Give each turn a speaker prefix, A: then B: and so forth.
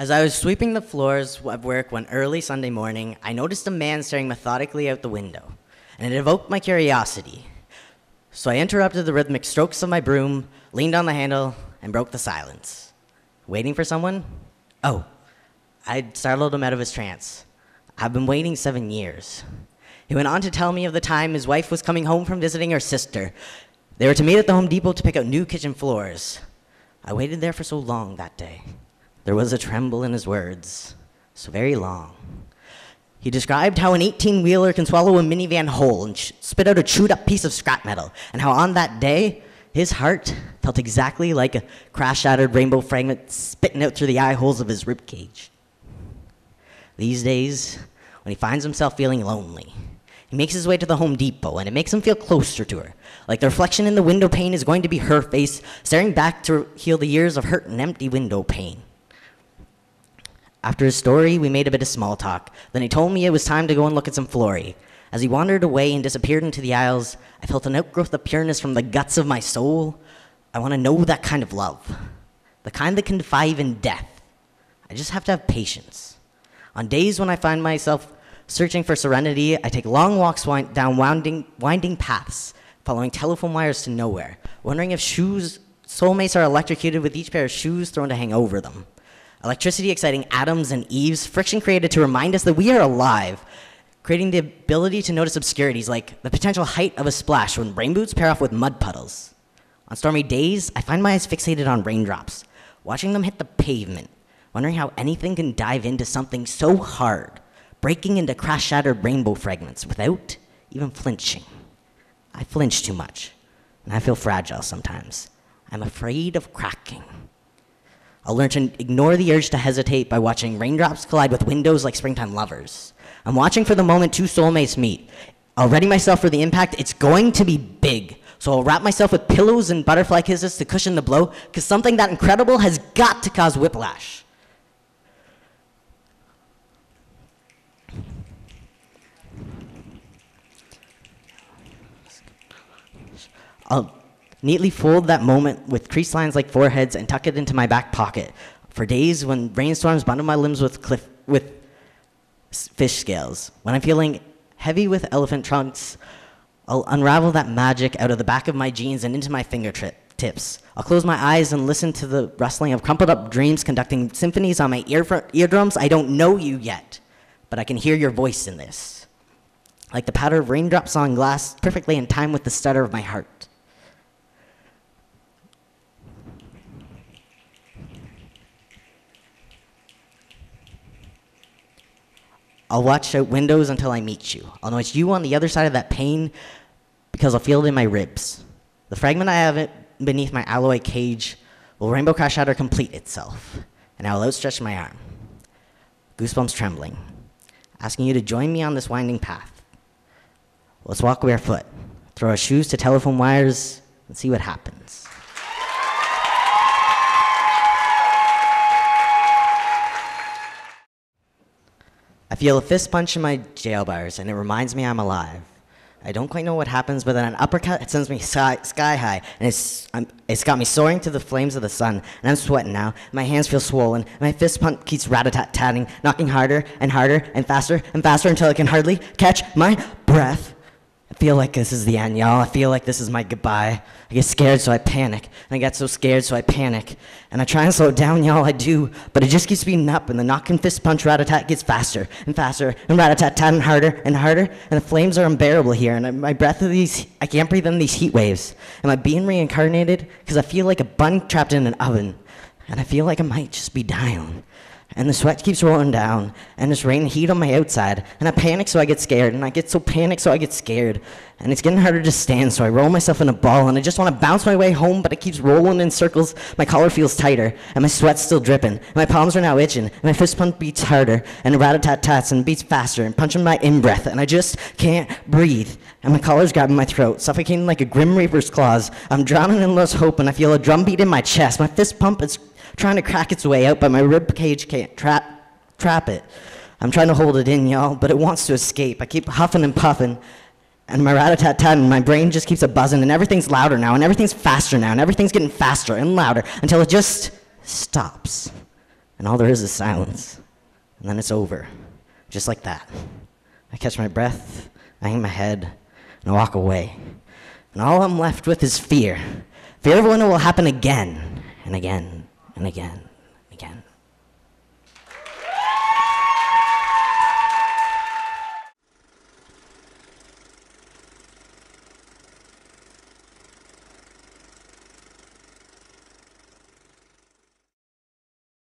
A: As I was sweeping the floors of work one early Sunday morning, I noticed a man staring methodically out the window, and it evoked my curiosity. So I interrupted the rhythmic strokes of my broom, leaned on the handle, and broke the silence. Waiting for someone? Oh, I'd startled him out of his trance. I've been waiting 7 years. He went on to tell me of the time his wife was coming home from visiting her sister. They were to meet at the Home Depot to pick out new kitchen floors. I waited there for so long that day. There was a tremble in his words, so very long. He described how an 18-wheeler can swallow a minivan whole and spit out a chewed-up piece of scrap metal, and how on that day, his heart felt exactly like a crash-shattered rainbow fragment spitting out through the eye holes of his ribcage. These days, when he finds himself feeling lonely, he makes his way to the Home Depot, and it makes him feel closer to her, like the reflection in the window pane is going to be her face, staring back to heal the years of hurt and empty window pane. After his story, we made a bit of small talk. Then he told me it was time to go and look at some flooring. As he wandered away and disappeared into the aisles, I felt an outgrowth of pureness from the guts of my soul. I want to know that kind of love, the kind that can defy even death. I just have to have patience. On days when I find myself searching for serenity, I take long walks down winding paths, following telephone wires to nowhere, wondering if soulmates are electrocuted with each pair of shoes thrown to hang over them. Electricity exciting atoms and eaves, friction created to remind us that we are alive, creating the ability to notice obscurities like the potential height of a splash when rain boots pair off with mud puddles. On stormy days, I find my eyes fixated on raindrops, watching them hit the pavement, wondering how anything can dive into something so hard, breaking into crash-shattered rainbow fragments without even flinching. I flinch too much, and I feel fragile sometimes. I'm afraid of cracking. I'll learn to ignore the urge to hesitate by watching raindrops collide with windows like springtime lovers. I'm watching for the moment two soulmates meet. I'll ready myself for the impact. It's going to be big. So I'll wrap myself with pillows and butterfly kisses to cushion the blow, because something that incredible has got to cause whiplash. I'll neatly fold that moment with crease lines like foreheads and tuck it into my back pocket for days when rainstorms bundle my limbs with fish scales. When I'm feeling heavy with elephant trunks, I'll unravel that magic out of the back of my jeans and into my fingertips. I'll close my eyes and listen to the rustling of crumpled up dreams conducting symphonies on my eardrums. I don't know you yet, but I can hear your voice in this. Like the patter of raindrops on glass, perfectly in time with the stutter of my heart. I'll watch out windows until I meet you. I'll know it's you on the other side of that pane because I'll feel it in my ribs. The fragment I have beneath my alloy cage will rainbow crash shatter complete itself, and I will outstretch my arm. Goosebumps trembling, asking you to join me on this winding path. Let's walk barefoot, throw our shoes to telephone wires, and see what happens. I feel a fist punch in my jail bars, and it reminds me I'm alive. I don't quite know what happens, but then an uppercut sends me sky high, and it's got me soaring to the flames of the sun, and I'm sweating now. My hands feel swollen, and my fist punch keeps rat-a-tat-tatting, knocking harder and harder and faster until I can hardly catch my breath. I feel like this is the end, y'all. I feel like this is my goodbye. I get scared, so I panic. And I get so scared, so I panic. And I try and slow it down, y'all, I do. But it just keeps speeding up, and the knock and fist punch rat-a-tat gets faster and faster, and rat-a-tat-tat and harder, and the flames are unbearable here, and my breath of I can't breathe in these heat waves. Am I being reincarnated? Because I feel like a bun trapped in an oven, and I feel like I might just be dying. And the sweat keeps rolling down, and there's rain and heat on my outside, and I panic so I get scared, and I get so panicked so I get scared, and it's getting harder to stand, so I roll myself in a ball, and I just want to bounce my way home, but it keeps rolling in circles. My collar feels tighter, and my sweat's still dripping, and my palms are now itching, and my fist pump beats harder, and rat-a-tat-tats and beats faster, and punching my in-breath, and I just can't breathe, and my collar's grabbing my throat, suffocating like a grim reaper's claws. I'm drowning in lost hope, and I feel a drum beat in my chest. My fist pump is trying to crack its way out, but my rib cage can't trap it. I'm trying to hold it in, y'all, but it wants to escape. I keep huffing and puffing, and my rat-a-tat-tat, and my brain just keeps a-buzzing, and everything's louder now, and everything's faster now, and everything's getting faster and louder until it just stops. and all there is silence. And then it's over, just like that. I catch my breath, I hang my head, and I walk away. And all I'm left with is fear. Fear of when it will happen again, and again, and again, and again.